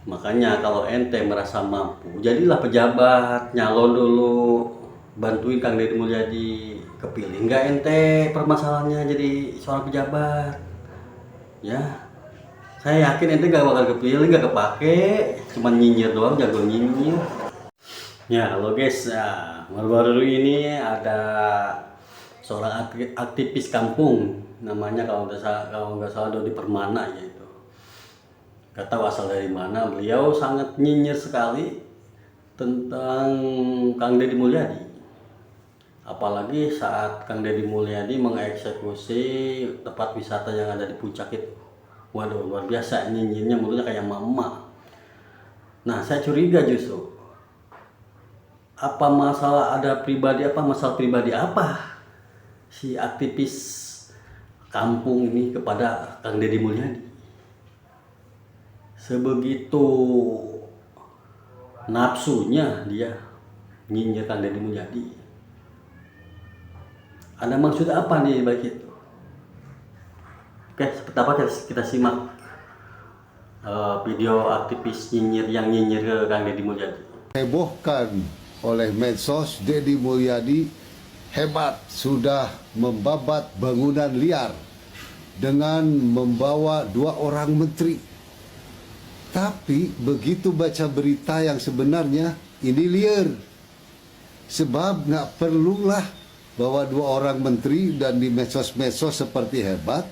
Makanya kalau ente merasa mampu, jadilah pejabat, nyalon dulu, bantuin Kang Deddy Mulyadi. Kepilih nggak ente permasalahannya jadi seorang pejabat? Ya, saya yakin ente gak bakal kepilih, gak kepake, cuman nyinyir doang, jago nyinyir. Ya, halo guys, ya, baru-baru ini ada seorang aktivis kampung, namanya kalau nggak salah Dodi Permana ya itu. Gak tahu asal dari mana, beliau sangat nyinyir sekali tentang Kang Deddy Mulyadi. Apalagi saat Kang Deddy Mulyadi mengeksekusi tempat wisata yang ada di puncak itu. Waduh, luar biasa nyinyirnya, mulutnya kayak mama. Nah, saya curiga justru apa masalah pribadi apa si aktivis kampung ini kepada Kang Deddy Mulyadi. Sebegitu nafsunya dia nyinyir Kang Deddy Mulyadi. Ada maksud apa nih balik itu? Oke, seperti apa kita simak video aktivis nyinyir ke Kang Deddy Mulyadi. Hebohkan oleh medsos, Deddy Mulyadi hebat, sudah membabat bangunan liar dengan membawa 2 orang menteri. Tapi begitu baca berita yang sebenarnya, ini liar. Sebab nggak perlulah bawa 2 orang menteri dan di medsos-medsos seperti hebat,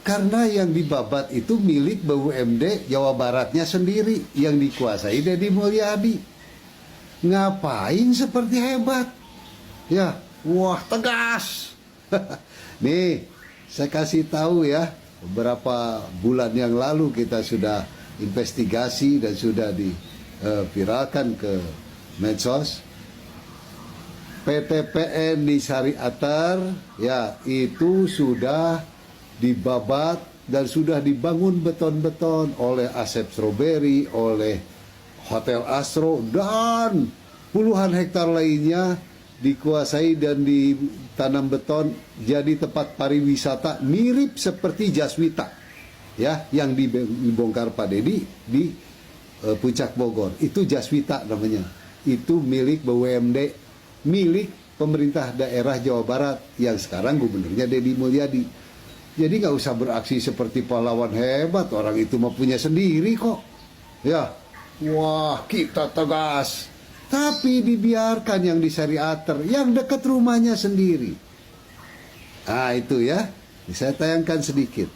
karena yang dibabat itu milik BUMD Jawa Baratnya sendiri yang dikuasai Deddy Mulyadi. Ngapain seperti hebat? Ya, wah tegas. Nih, saya kasih tahu ya, beberapa bulan yang lalu kita sudah investigasi dan sudah diviralkan ke medsos. PTPN di Sariater ya itu sudah dibabat dan sudah dibangun beton-beton oleh Asep Strawberry, oleh Hotel Astro, dan puluhan hektar lainnya dikuasai dan ditanam beton jadi tempat pariwisata mirip seperti Jaswita ya, yang dibongkar Pak Deddy di Puncak Bogor. Itu Jaswita namanya. Itu milik BUMD, milik pemerintah daerah Jawa Barat yang sekarang gubernurnya Deddy Mulyadi. Jadi nggak usah beraksi seperti pahlawan hebat, orang itu mah punya sendiri kok. Ya, wah kita tegas. Tapi dibiarkan yang di Sariater, yang dekat rumahnya sendiri. Nah itu ya, saya tayangkan sedikit.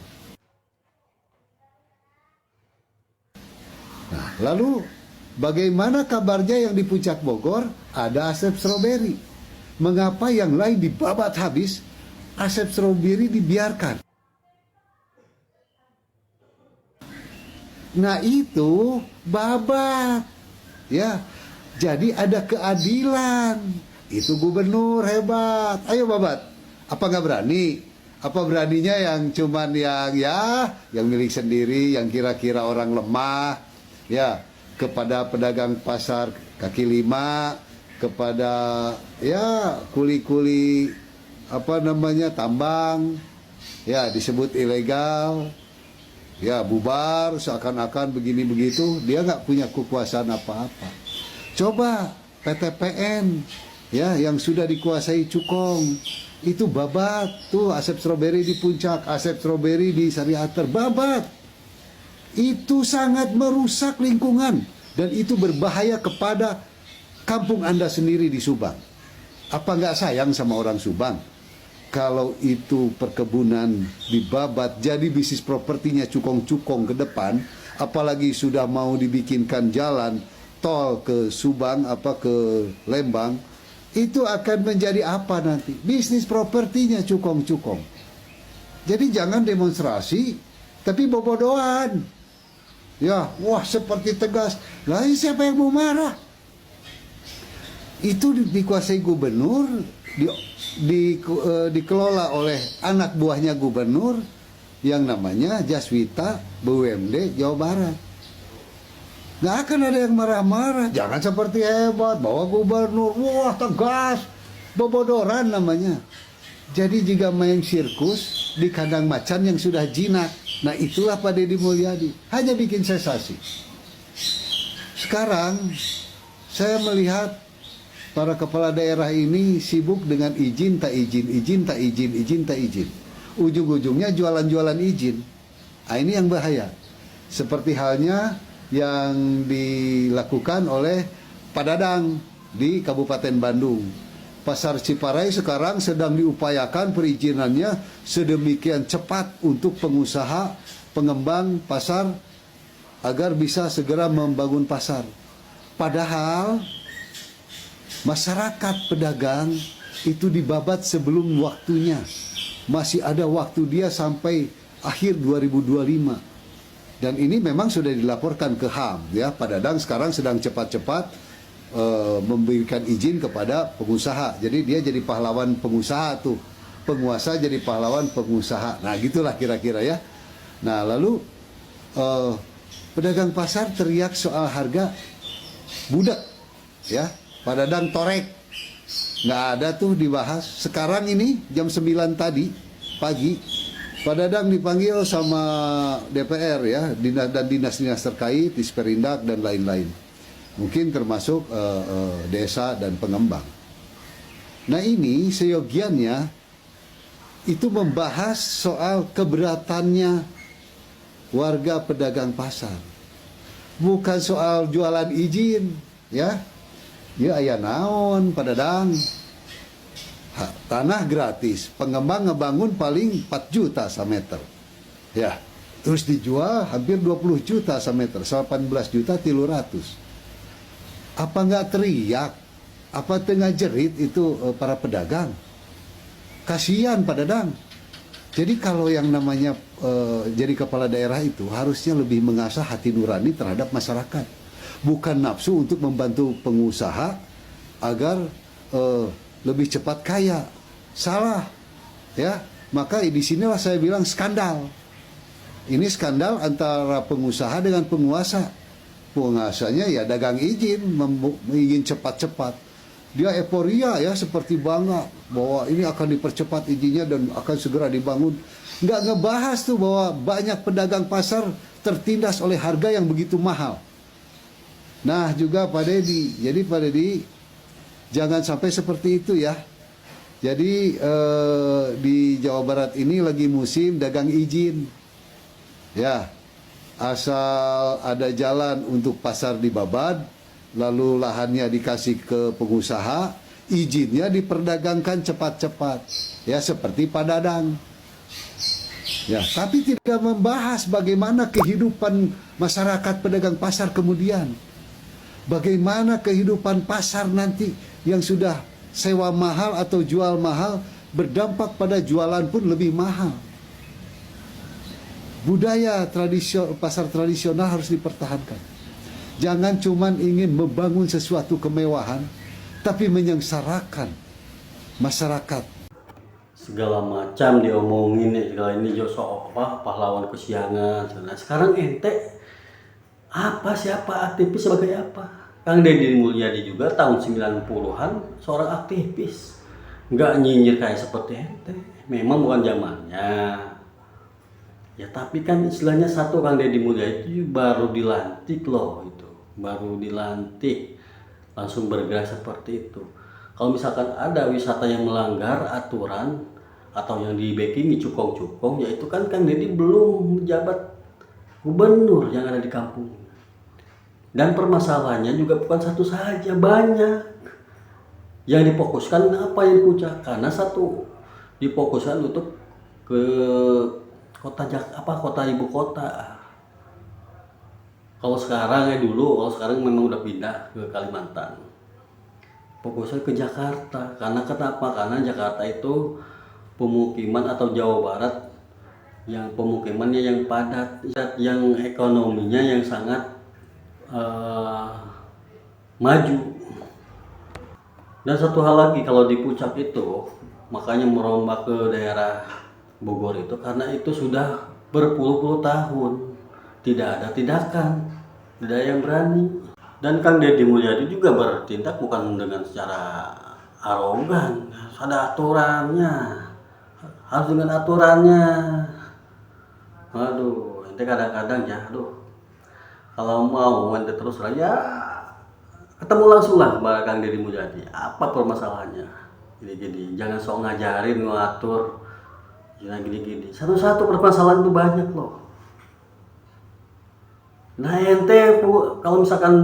Nah, lalu bagaimana kabarnya yang di Puncak Bogor? Ada Asep Strawberry. Mengapa yang lain dibabat habis, Asep Strawberry dibiarkan? Nah itu babat. Ya, jadi ada keadilan. Itu gubernur hebat. Ayo babat. Apa nggak berani? Apa beraninya yang cuman yang milik sendiri, yang kira-kira orang lemah, ya, kepada pedagang pasar kaki lima, kepada ya kuli-kuli tambang, ya disebut ilegal, ya bubar seakan-akan begini begitu, dia nggak punya kekuasaan apa-apa. Coba PTPN ya yang sudah dikuasai Cukong itu babat, tuh Asep Strawberry di Puncak, Asep Strawberry di Sariater, babat. Itu sangat merusak lingkungan dan itu berbahaya kepada kampung Anda sendiri di Subang. Apa nggak sayang sama orang Subang? Kalau itu perkebunan dibabat jadi bisnis propertinya cukong-cukong ke depan, apalagi sudah mau dibikinkan jalan tol ke Subang ke Lembang, itu akan menjadi apa nanti? Bisnis propertinya cukong-cukong. Jadi jangan demonstrasi tapi bobodohan. Ya, wah seperti tegas. Lah siapa yang mau marah? Itu dikuasai gubernur, dikelola oleh anak buahnya gubernur yang namanya Jaswita BUMD Jawa Barat. Nggak akan ada yang marah-marah. Jangan seperti hebat, bawa gubernur, wah tegas, bobodoran namanya. Jadi jika main sirkus di kandang macan yang sudah jinak. Nah itulah Pak Deddy Mulyadi, hanya bikin sensasi. Sekarang saya melihat para kepala daerah ini sibuk dengan izin tak izin, izin tak izin, izin tak izin. Ujung-ujungnya jualan-jualan izin. Nah, ini yang bahaya. Seperti halnya yang dilakukan oleh Pak Dadang di Kabupaten Bandung. Pasar Ciparai sekarang sedang diupayakan perizinannya sedemikian cepat untuk pengusaha, pengembang pasar agar bisa segera membangun pasar. Padahal masyarakat pedagang itu dibabat sebelum waktunya. Masih ada waktu dia sampai akhir 2025. Dan ini memang sudah dilaporkan ke HAM ya. Pak Dadang sekarang sedang cepat-cepat memberikan izin kepada pengusaha. Jadi dia jadi pahlawan pengusaha tuh. Penguasa jadi pahlawan pengusaha. Nah, gitulah kira-kira ya. Nah, lalu pedagang pasar teriak soal harga budak ya. Pak Dadang torek. Nggak ada tuh dibahas. Sekarang ini jam 9 tadi pagi Pak Dadang dipanggil sama DPR ya, dan dinas-dinas terkait, Disperindak dan lain-lain. Mungkin termasuk desa dan pengembang. Nah, ini seyogiannya itu membahas soal keberatannya warga pedagang pasar. Bukan soal jualan izin, ya. Ya aya naon Pak Dadang. Tanah gratis, pengembang ngebangun paling 4 juta sameter. Ya, terus dijual hampir 20 juta sameter, 18 juta 300. Apa nggak teriak? Apa tengah jerit itu para pedagang? Kasihan Pak Dadang. Jadi kalau yang namanya jadi kepala daerah itu harusnya lebih mengasah hati nurani terhadap masyarakat. Bukan nafsu untuk membantu pengusaha agar lebih cepat kaya. Salah. Ya, maka di sinilah saya bilang skandal. Ini skandal antara pengusaha dengan penguasa. Penguasanya ya dagang izin, ingin cepat-cepat. Dia euforia ya, seperti bangga bahwa ini akan dipercepat izinnya dan akan segera dibangun. Nggak ngebahas tuh bahwa banyak pedagang pasar tertindas oleh harga yang begitu mahal. Nah juga Pak Dedi, jadi Pak Dedi jangan sampai seperti itu ya. Jadi di Jawa Barat ini lagi musim dagang izin. Ya, asal ada jalan untuk pasar dibabat, lalu lahannya dikasih ke pengusaha, izinnya diperdagangkan cepat-cepat. Ya, seperti Pak Dadang. Ya, tapi tidak membahas bagaimana kehidupan masyarakat pedagang pasar kemudian. Bagaimana kehidupan pasar nanti yang sudah sewa mahal atau jual mahal berdampak pada jualan pun lebih mahal. Budaya pasar tradisional harus dipertahankan. Jangan cuman ingin membangun sesuatu kemewahan, tapi menyengsarakan masyarakat. Segala macam diomongin ya, segala ini sok pahlawan kesiangan. Nah, sekarang ente siapa aktivis sebagai apa? Kang Deddy Mulyadi juga tahun 90-an seorang aktivis. Nggak nyinyir kayak seperti ente. Memang bukan zamannya. Ya tapi kan istilahnya satu, Kang Deddy Mulyadi itu baru dilantik loh itu. Baru dilantik. Langsung bergerak seperti itu. Kalau misalkan ada wisata yang melanggar aturan atau yang di backingi cukong-cukong, yaitu kan Kang Deddy belum menjabat gubernur yang ada di kampung. Dan permasalahannya juga bukan satu saja, banyak. Yang difokuskan apa yang dipuncak? Karena satu difokuskan untuk ke kota ibu kota. Kalau sekarang kalau sekarang memang udah pindah ke Kalimantan. Fokusnya ke Jakarta. Karena kenapa? Karena Jakarta itu pemukiman atau Jawa Barat yang pemukimannya yang padat, yang ekonominya yang sangat maju. Dan satu hal lagi, kalau di puncak itu makanya merombak ke daerah Bogor itu karena itu sudah berpuluh-puluh tahun tidak ada tindakan, tidak ada yang berani. Dan Kang Deddy Mulyadi juga bertindak bukan dengan secara arogan, harus ada aturannya, harus dengan aturannya. Aduh, ente kadang-kadang ya, Kalau mau ente terus terang ya ketemu langsung lah sama Kang Deddy Mulyadi. Apa permasalahannya? Gini-gini, jangan sok ngajarin ngatur, ya gini-gini. Satu-satu permasalahan itu banyak loh. Nah ente kalau misalkan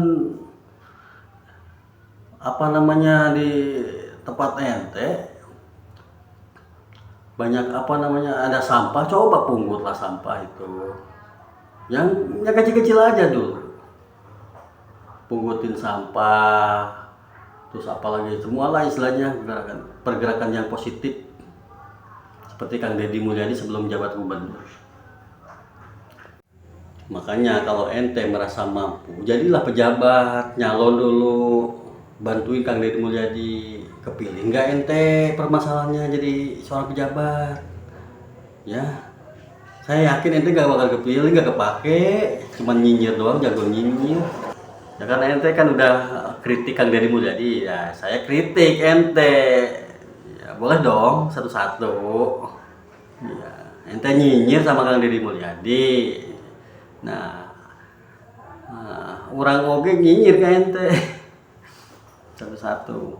apa namanya di tempat ente banyak apa namanya ada sampah, coba pungutlah sampah itu. Yang kecil-kecil aja dulu. Pungutin sampah, terus apalagi semualah istilahnya pergerakan yang positif seperti Kang Deddy Mulyadi sebelum jabat gubernur. Makanya kalau ente merasa mampu, jadilah pejabat, nyalon dulu, bantuin Kang Deddy Mulyadi kepilih. Enggak ente permasalahannya jadi seorang pejabat, ya. Saya yakin ente gak bakal kepilih, gak kepake, cuman nyinyir doang, jago nyinyir. Ya karena ente kan udah kritik Kang Deddy Mulyadi, ya saya kritik ente. Ya boleh dong satu-satu. Ya, ente nyinyir sama Kang Deddy Mulyadi. Nah, orang oge nyinyir ke ente. Satu-satu.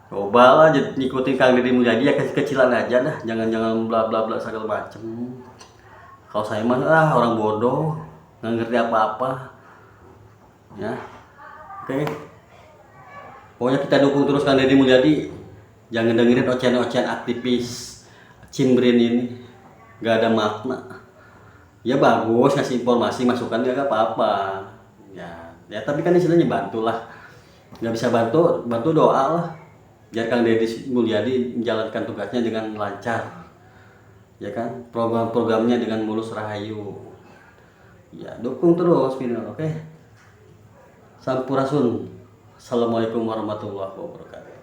Cobalah ngikutin Kang Deddy Mulyadi ya kecil-kecilan aja dah, jangan bla bla bla segala macem. Kalau saya mah orang bodoh, nggak ngerti apa-apa. Ya, oke. Pokoknya kita dukung terus Kang Deddy Mulyadi. Jangan dengerin ocehan-ocehan aktivis cimbrin ini, nggak ada makna. Ya bagus ngasih informasi masukan nggak apa-apa. Ya tapi kan istilahnya bantulah. Nggak bisa bantu doa lah. Biar Kang Deddy Mulyadi menjalankan tugasnya dengan lancar. Ya kan, program-programnya dengan mulus rahayu. Ya dukung terus video, oke. Sampurasun. Assalamualaikum warahmatullahi wabarakatuh.